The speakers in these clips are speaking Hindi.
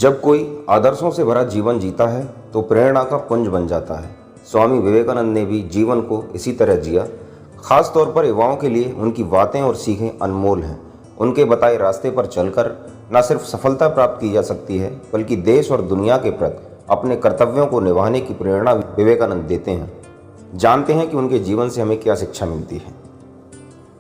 जब कोई आदर्शों से भरा जीवन जीता है तो प्रेरणा का पुंज बन जाता है। स्वामी विवेकानंद ने भी जीवन को इसी तरह जिया। खास तौर पर युवाओं के लिए उनकी बातें और सीखें अनमोल हैं। उनके बताए रास्ते पर चलकर न सिर्फ सफलता प्राप्त की जा सकती है, बल्कि देश और दुनिया के प्रति अपने कर्तव्यों को निभाने की प्रेरणा विवेकानंद देते हैं। जानते हैं कि उनके जीवन से हमें क्या शिक्षा मिलती है।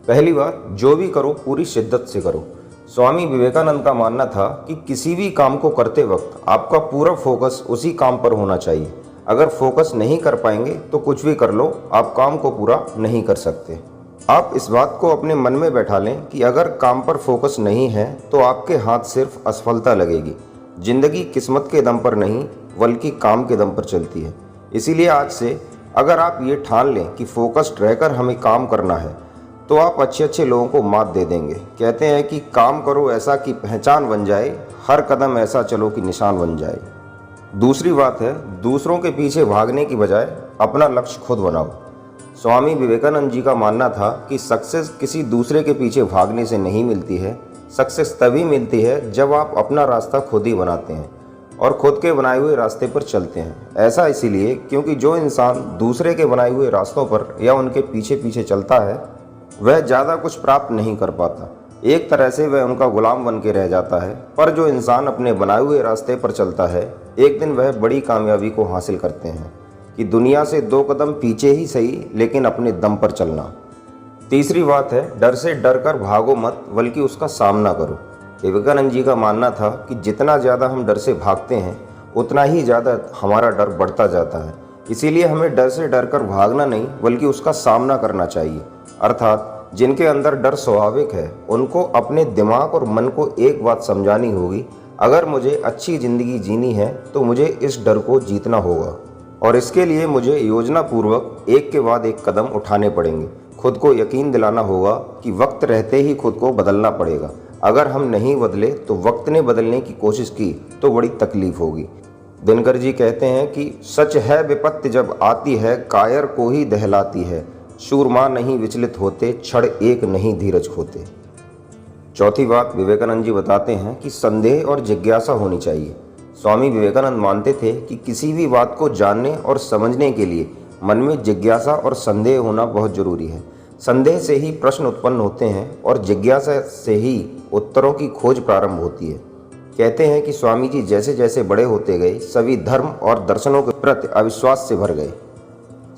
पहली बात, जो भी करो पूरी शिद्दत से करो। स्वामी विवेकानंद का मानना था कि किसी भी काम को करते वक्त आपका पूरा फोकस उसी काम पर होना चाहिए। अगर फोकस नहीं कर पाएंगे तो कुछ भी कर लो, आप काम को पूरा नहीं कर सकते। आप इस बात को अपने मन में बैठा लें कि अगर काम पर फोकस नहीं है तो आपके हाथ सिर्फ असफलता लगेगी। जिंदगी किस्मत के दम पर नहीं बल्कि काम के दम पर चलती है। इसीलिए आज से अगर आप ये ठान लें कि फोकस्ड रहकर हमें काम करना है तो आप अच्छे लोगों को मात दे देंगे। कहते हैं कि काम करो ऐसा कि पहचान बन जाए, हर कदम ऐसा चलो कि निशान बन जाए। दूसरी बात है, दूसरों के पीछे भागने की बजाय अपना लक्ष्य खुद बनाओ। स्वामी विवेकानंद जी का मानना था कि सक्सेस किसी दूसरे के पीछे भागने से नहीं मिलती है। सक्सेस तभी मिलती है जब आप अपना रास्ता खुद ही बनाते हैं और खुद के बनाए हुए रास्ते पर चलते हैं। ऐसा इसीलिए क्योंकि जो इंसान दूसरे के बनाए हुए रास्तों पर या उनके पीछे पीछे चलता है वह ज़्यादा कुछ प्राप्त नहीं कर पाता। एक तरह से वह उनका गुलाम बन के रह जाता है। पर जो इंसान अपने बनाए हुए रास्ते पर चलता है, एक दिन वह बड़ी कामयाबी को हासिल करते हैं कि दुनिया से 2 कदम पीछे ही सही, लेकिन अपने दम पर चलना। तीसरी बात है, डर से डर कर भागो मत बल्कि उसका सामना करो। विवेकानंद जी का मानना था कि जितना ज़्यादा हम डर से भागते हैं उतना ही ज़्यादा हमारा डर बढ़ता जाता है। इसीलिए हमें डर से डर कर भागना नहीं बल्कि उसका सामना करना चाहिए। अर्थात जिनके अंदर डर स्वाभाविक है उनको अपने दिमाग और मन को एक बात समझानी होगी, अगर मुझे अच्छी ज़िंदगी जीनी है तो मुझे इस डर को जीतना होगा और इसके लिए मुझे योजना पूर्वक एक के बाद एक कदम उठाने पड़ेंगे। खुद को यकीन दिलाना होगा कि वक्त रहते ही खुद को बदलना पड़ेगा। अगर हम नहीं बदले तो वक्त ने बदलने की कोशिश की तो बड़ी तकलीफ होगी। दिनकर जी कहते हैं कि सच है विपत्ति जब आती है, कायर को ही दहलाती है। शूरमा नहीं विचलित होते, क्षण एक नहीं धीरज खोते। चौथी बात, विवेकानंद जी बताते हैं कि संदेह और जिज्ञासा होनी चाहिए। स्वामी विवेकानंद मानते थे कि किसी भी बात को जानने और समझने के लिए मन में जिज्ञासा और संदेह होना बहुत जरूरी है। संदेह से ही प्रश्न उत्पन्न होते हैं और जिज्ञासा से ही उत्तरों की खोज प्रारंभ होती है। कहते हैं कि स्वामी जी जैसे जैसे बड़े होते गए सभी धर्म और दर्शनों के प्रति अविश्वास से भर गए।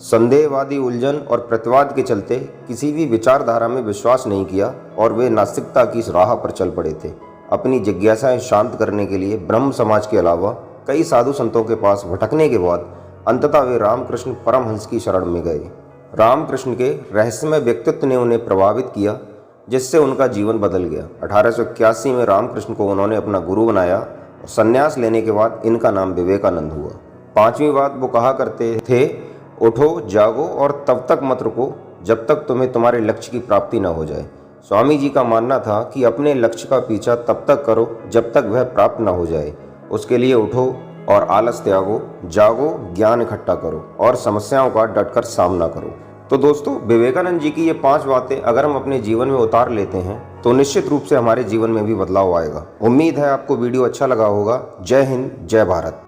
संदेहवादी उलझन और प्रतिवाद के चलते किसी भी विचारधारा में विश्वास नहीं किया और वे नास्तिकता की इस राह पर चल पड़े थे। अपनी जिज्ञासाएं शांत करने के लिए ब्रह्म समाज के अलावा कई साधु संतों के पास भटकने के बाद अंततः वे रामकृष्ण परमहंस की शरण में गए। रामकृष्ण के रहस्यमय व्यक्तित्व ने उन्हें प्रभावित किया, जिससे उनका जीवन बदल गया। 1881 में रामकृष्ण को उन्होंने अपना गुरु बनाया और संन्यास लेने के बाद इनका नाम विवेकानंद हुआ। 5वीं बात वो कहा करते थे, उठो जागो और तब तक मत रुको जब तक तुम्हें तुम्हारे लक्ष्य की प्राप्ति न हो जाए। स्वामी जी का मानना था कि अपने लक्ष्य का पीछा तब तक करो जब तक वह प्राप्त न हो जाए। उसके लिए उठो और आलस त्यागो, जागो, ज्ञान इकट्ठा करो और समस्याओं का डटकर सामना करो। तो दोस्तों, विवेकानंद जी की ये 5 बातें अगर हम अपने जीवन में उतार लेते हैं तो निश्चित रूप से हमारे जीवन में भी बदलाव आएगा। उम्मीद है आपको वीडियो अच्छा लगा होगा। जय हिंद, जय भारत।